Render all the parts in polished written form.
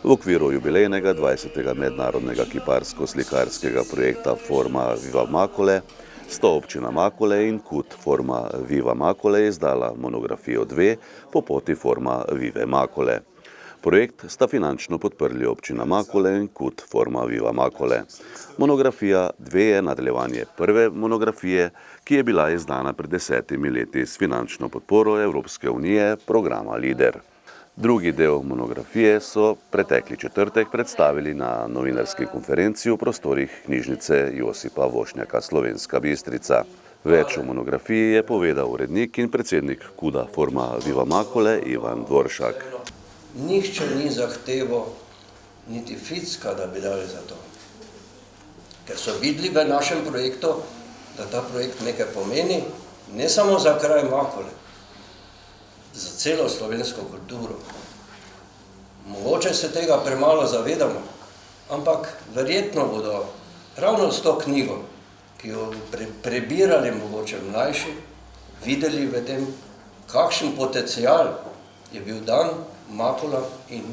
V okviru jubilejnega 20. mednarodnega kiparsko-slikarskega projekta Forma Viva Makole sta občina Makole in KUD Forma Viva Makole izdala monografijo 2 po poti Forma Vive Makole. Projekt sta finančno podprli občina Makole in KUD Forma Viva Makole. Monografija 2 je nadaljevanje prve monografije, ki je bila izdana pred 10 leti s finančno podporo Evropske unije programa LIDER. Drugi del monografije so pretekli četrtek predstavili na novinarski konferenci v prostorih knjižnice Josipa Vošnjaka Slovenska Bistrica. Več o monografiji je povedal urednik in predsednik KUD-a Forma Viva Makole Ivan Dvoršak. Nihče ni zahteval niti ficka, da bi dali za to. Ker so videli v našem projektu, da ta projekt nekaj pomeni, ne samo za kraj Makole, za celo slovensko kulturo. Mogoče se tega premalo zavedamo, ampak verjetno bodo ravno s to knjigo, ki jo prebirali mogoče mlajši, videli v tem, kakšen potencial je bil dan Makole in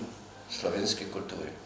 slovenski kulturi.